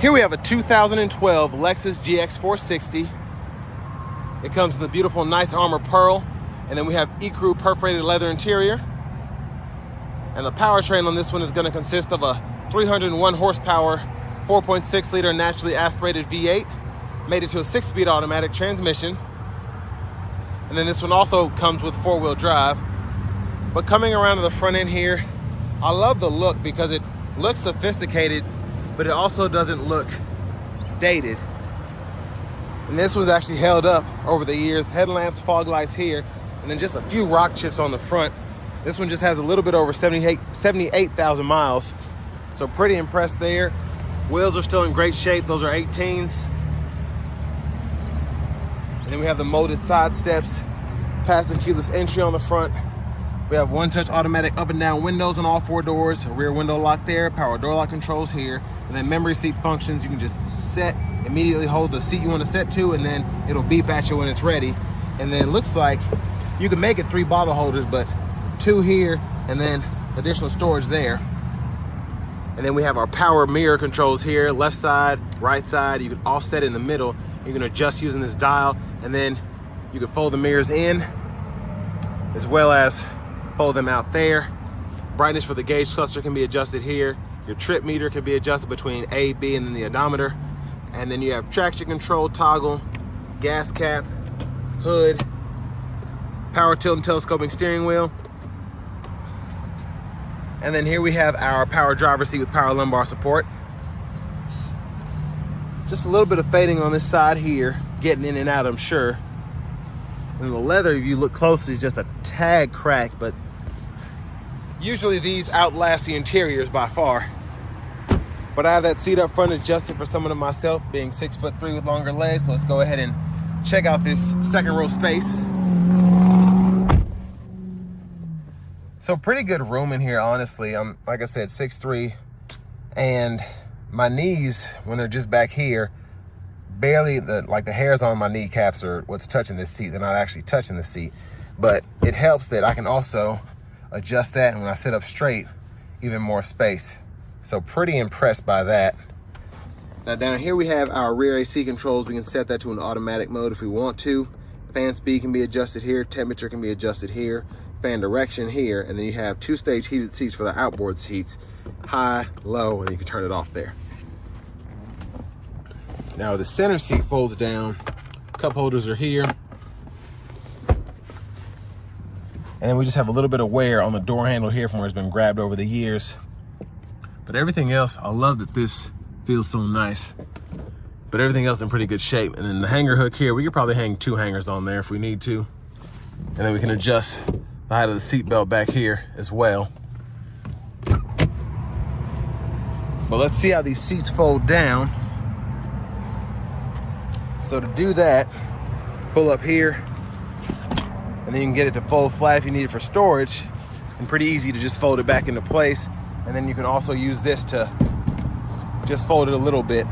Here we have a 2012 Lexus GX 460. It comes with a beautiful nice armor pearl, and then we have ecru perforated leather interior. And the powertrain on this one is going to consist of a 301 horsepower, 4.6 liter naturally aspirated V8, made it to a 6-speed automatic transmission. And then this one also comes with 4-wheel drive. But coming around to the front end here, I love the look because it looks sophisticated, but it also doesn't look dated. And this was actually held up over the years. Headlamps, fog lights here, and then just a few rock chips on the front. This one just has a little bit over 78,000 miles. So pretty impressed there. Wheels are still in great shape. Those are 18s. And then we have the molded side steps, passive keyless entry on the front. We have one-touch automatic up and down windows on all 4 doors, a rear window lock there, power door lock controls here, and then memory seat functions. You can just set, immediately hold the seat you want to set to, and then it'll beep at you when it's ready. And then it looks like you can make it 3 bottle holders, but 2 here, and then additional storage there. And then we have our power mirror controls here, left side, right side. You can offset in the middle. You can adjust using this dial, and then you can fold the mirrors in, as well as fold them out there. Brightness for the gauge cluster can be adjusted here. Your trip meter can be adjusted between A, B, and then the odometer. And then you have traction control toggle, gas cap, hood, power tilt and telescoping steering wheel. And then here we have our power driver seat with power lumbar support. Just a little bit of fading on this side here, getting in and out, I'm sure. And the leather, if you look closely, is just a tad cracked, but usually these outlast the interiors by far. But I have that seat up front adjusted for someone of myself, being 6'3" with longer legs. So let's go ahead and check out this second row space. So pretty good room in here, honestly. I'm, like I said, 6'3", and my knees, when they're just back here, barely, the hairs on my kneecaps are what's touching this seat. They're not actually touching the seat, but it helps that I can also adjust that, and when I sit up straight, even more space. So pretty impressed by that. Now down here we have our rear AC controls. We can set that to an automatic mode if we want to. Fan speed can be adjusted here, temperature can be adjusted here, fan direction here, and then you have 2-stage heated seats for the outboard seats, high, low, and you can turn it off there. Now the center seat folds down, cup holders are here. And then we just have a little bit of wear on the door handle here from where it's been grabbed over the years. But everything else, I love that this feels so nice. But everything else in pretty good shape. And then the hanger hook here, we could probably hang 2 hangers on there if we need to. And then we can adjust the height of the seat belt back here as well. But let's see how these seats fold down. So to do that, pull up here, and then you can get it to fold flat if you need it for storage, and pretty easy to just fold it back into place. And then you can also use this to just fold it a little bit.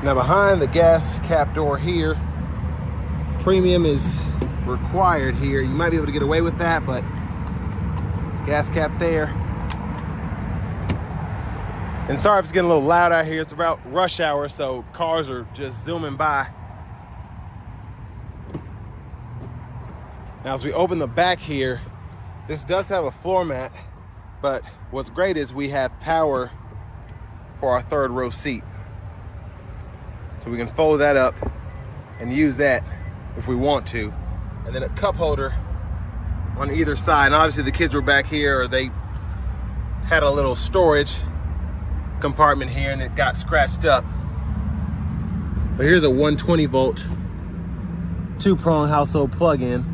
Now behind the gas cap door here, premium is required here. You might be able to get away with that, but gas cap there. And sorry if it's getting a little loud out here. It's about rush hour, so cars are just zooming by. Now as we open the back here, this does have a floor mat, but what's great is we have power for our 3rd row seat. So we can fold that up and use that if we want to. And then a cup holder on either side. And obviously the kids were back here, or they had a little storage compartment here and it got scratched up. But here's a 120 volt 2-prong household plug-in.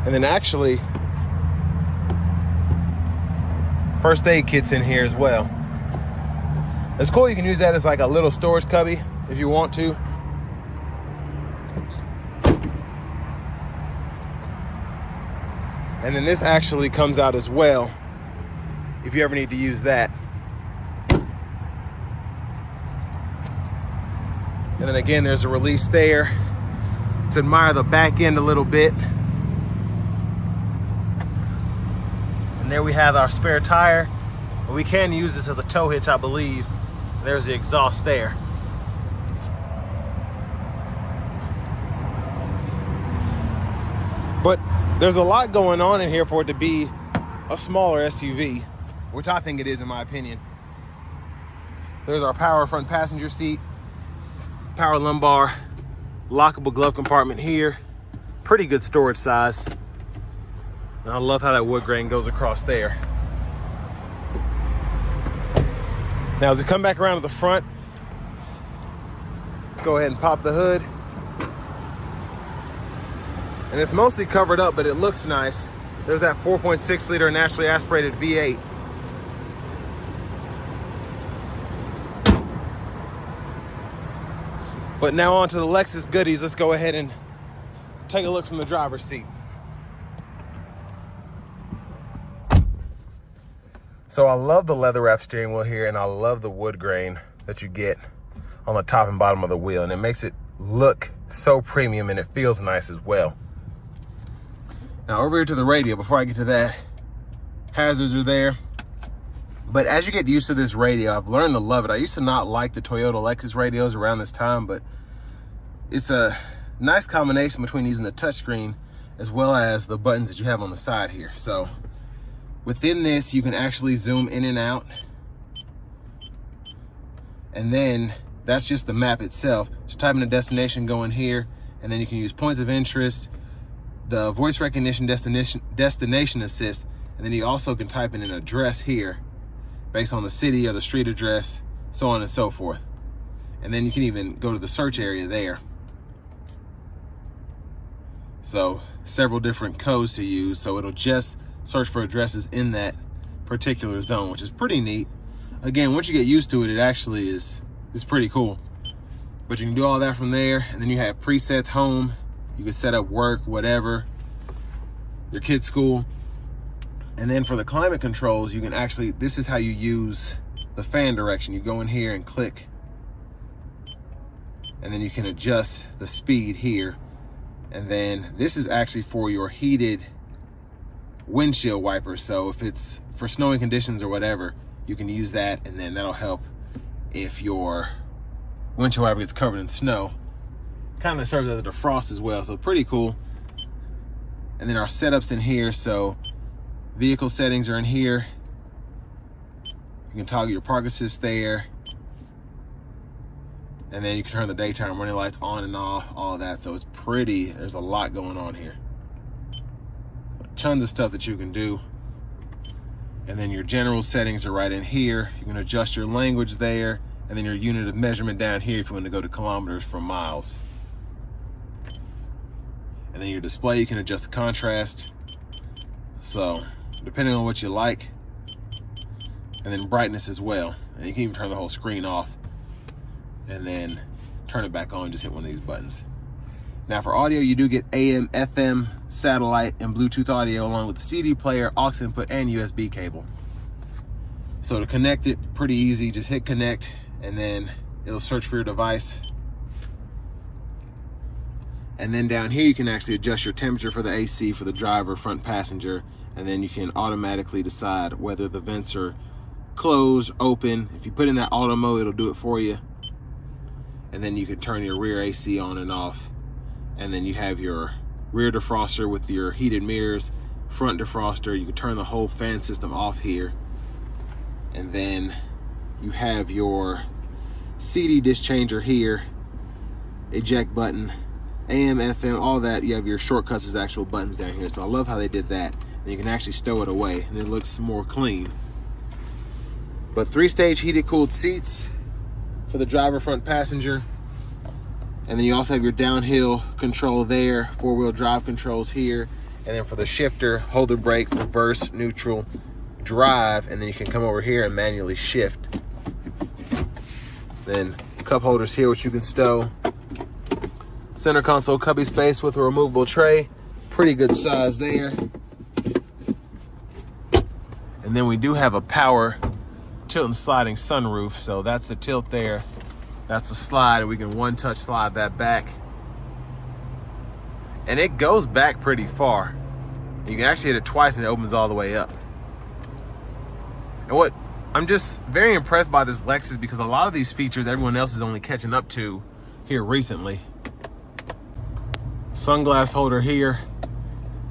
And then actually, first aid kit's in here as well. It's cool, you can use that as like a little storage cubby if you want to. And then this actually comes out as well if you ever need to use that. And then again, there's a release there. Let's admire the back end a little bit. And there we have our spare tire. We can use this as a tow hitch, I believe. There's the exhaust there. But there's a lot going on in here for it to be a smaller SUV, which I think it is in my opinion. There's our power front passenger seat, power lumbar, lockable glove compartment here. Pretty good storage size. And I love how that wood grain goes across there. Now as we come back around to the front, let's go ahead and pop the hood. And it's mostly covered up, but it looks nice. There's that 4.6 liter naturally aspirated V8. But now on to the Lexus goodies. Let's go ahead and take a look from the driver's seat. So I love the leather wrap steering wheel here, and I love the wood grain that you get on the top and bottom of the wheel, and it makes it look so premium, and it feels nice as well. Now over here to the radio, before I get to that, hazards are there. But as you get used to this radio, I've learned to love it. I used to not like the Toyota Lexus radios around this time, but it's a nice combination between using the touchscreen as well as the buttons that you have on the side here. So within this, you can actually zoom in and out. And then that's just the map itself. So type in a destination, go in here, and then you can use points of interest, the voice recognition destination assist, and then you also can type in an address here based on the city or the street address, so on and so forth. And then you can even go to the search area there. So several different codes to use, so it'll just search for addresses in that particular zone, which is pretty neat. Again, once you get used to it, it actually is pretty cool. But you can do all that from there, and then you have presets, home. You can set up work, whatever, your kid's school. And then for the climate controls, you can actually, this is how you use the fan direction. You go in here and click, and then you can adjust the speed here. And then this is actually for your heated windshield wipers. So if it's for snowing conditions or whatever, you can use that, and then that'll help if your windshield wiper gets covered in snow. Kind of serves as a defrost as well, so pretty cool. And then our setups in here, so vehicle settings are in here. You can toggle your park assist there, and then you can turn the daytime running lights on and off, all of that. So it's pretty, there's a lot going on here. Tons of stuff that you can do. And then your general settings are right in here. You can adjust your language there, and then your unit of measurement down here if you want to go to kilometers from miles. And then your display, you can adjust the contrast. So depending on what you like. And then brightness as well. And you can even turn the whole screen off and then turn it back on, just hit one of these buttons. Now for audio, you do get AM, FM, satellite, and Bluetooth audio along with the CD player, aux input, and USB cable. So to connect it, pretty easy. Just hit connect, and then it'll search for your device. And then down here, you can actually adjust your temperature for the AC for the driver, front passenger, and then you can automatically decide whether the vents are closed, open. If you put in that auto mode, it'll do it for you. And then you can turn your rear AC on and off. And then you have your rear defroster with your heated mirrors, front defroster. You can turn the whole fan system off here. And then you have your CD disc changer here, eject button, AM, FM, all that. You have your shortcuts as actual buttons down here. So I love how they did that. And you can actually stow it away, and it looks more clean. But 3-stage heated cooled seats for the driver, front passenger. And then you also have your downhill control there, 4-wheel drive controls here. And then for the shifter, hold the brake, reverse, neutral, drive, and then you can come over here and manually shift. Then cup holders here, which you can stow. Center console cubby space with a removable tray. Pretty good size there. And then we do have a power tilt and sliding sunroof. So that's the tilt there. That's the slide, and we can one-touch slide that back. And it goes back pretty far. You can actually hit it twice and it opens all the way up. And what I'm just very impressed by this Lexus, because a lot of these features everyone else is only catching up to here recently. Sunglass holder here.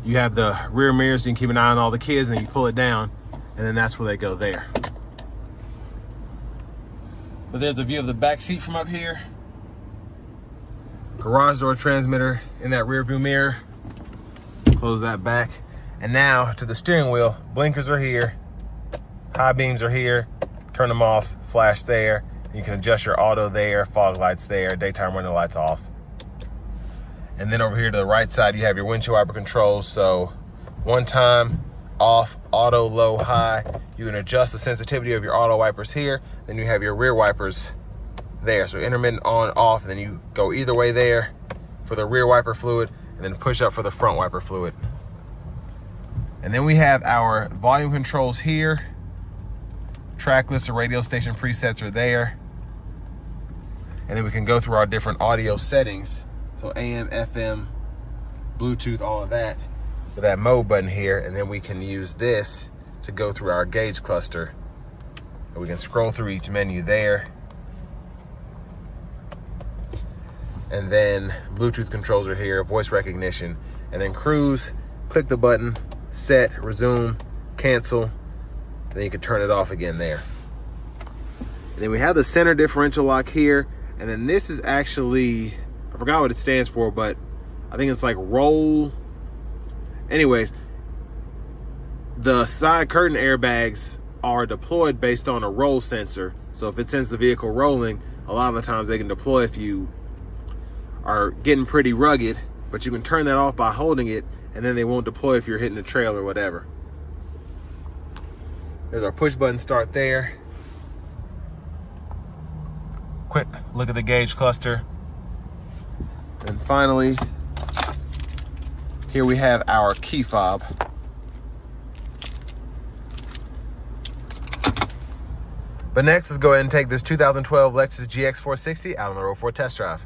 You have the rear mirror so you can keep an eye on all the kids, and then you pull it down and then that's where they go there. But there's a view of the back seat from up here. Garage door transmitter in that rear view mirror. Close that back. And now to the steering wheel. Blinkers are here. High beams are here. Turn them off, flash there. You can adjust your auto there, fog lights there, daytime window lights off. And then over here to the right side, you have your windshield wiper controls. So one time, off, auto, low, high. You can adjust the sensitivity of your auto wipers here. Then you have your rear wipers there. So intermittent on, off, and then you go either way there for the rear wiper fluid, and then push up for the front wiper fluid. And then we have our volume controls here. Track list and radio station presets are there. And then we can go through our different audio settings. So AM, FM, Bluetooth, all of that with that mode button here. And then we can use this to go through our gauge cluster. And we can scroll through each menu there. And then Bluetooth controls are here, voice recognition, and then cruise, click the button, set, resume, cancel, and then you can turn it off again there. And then we have the center differential lock here, and then this is actually, I forgot what it stands for, but I think it's like roll. Anyways, the side curtain airbags are deployed based on a roll sensor. So if it sends the vehicle rolling, a lot of the times they can deploy if you are getting pretty rugged, but you can turn that off by holding it, and then they won't deploy if you're hitting a trail or whatever. There's our push button start there. Quick look at the gauge cluster. And finally, here we have our key fob. But next, let's go ahead and take this 2012 Lexus GX 460 out on the road for a test drive.